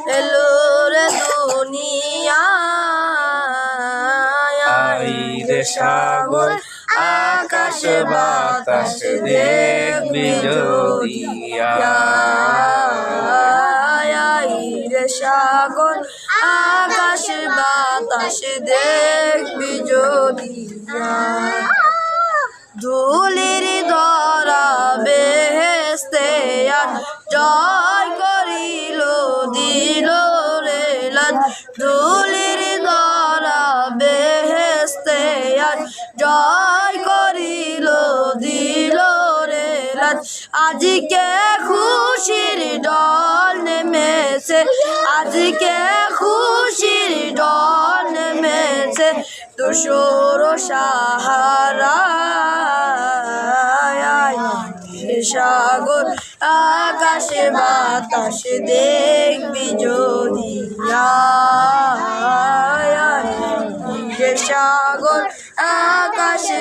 এলো রে দুনিয়া রে সাগর আকাশ বাতাস দেখবি যদিয়া রে সাগর আকাশ বাতাস দেখবি যদিয়া ধুলির ধরা বেহেস্তে আর জয় করিল দিল রে লান ধুলির ধরা বেহেস্তে আর জয় করিল দিল রে লান আজকে খুশির ডল নেমেছে আজকে খুশির ডল নেমেছে তুষর সাহারা সাগর আকাশে বাতাস দেখবি যদিয়া সাগর আকাশে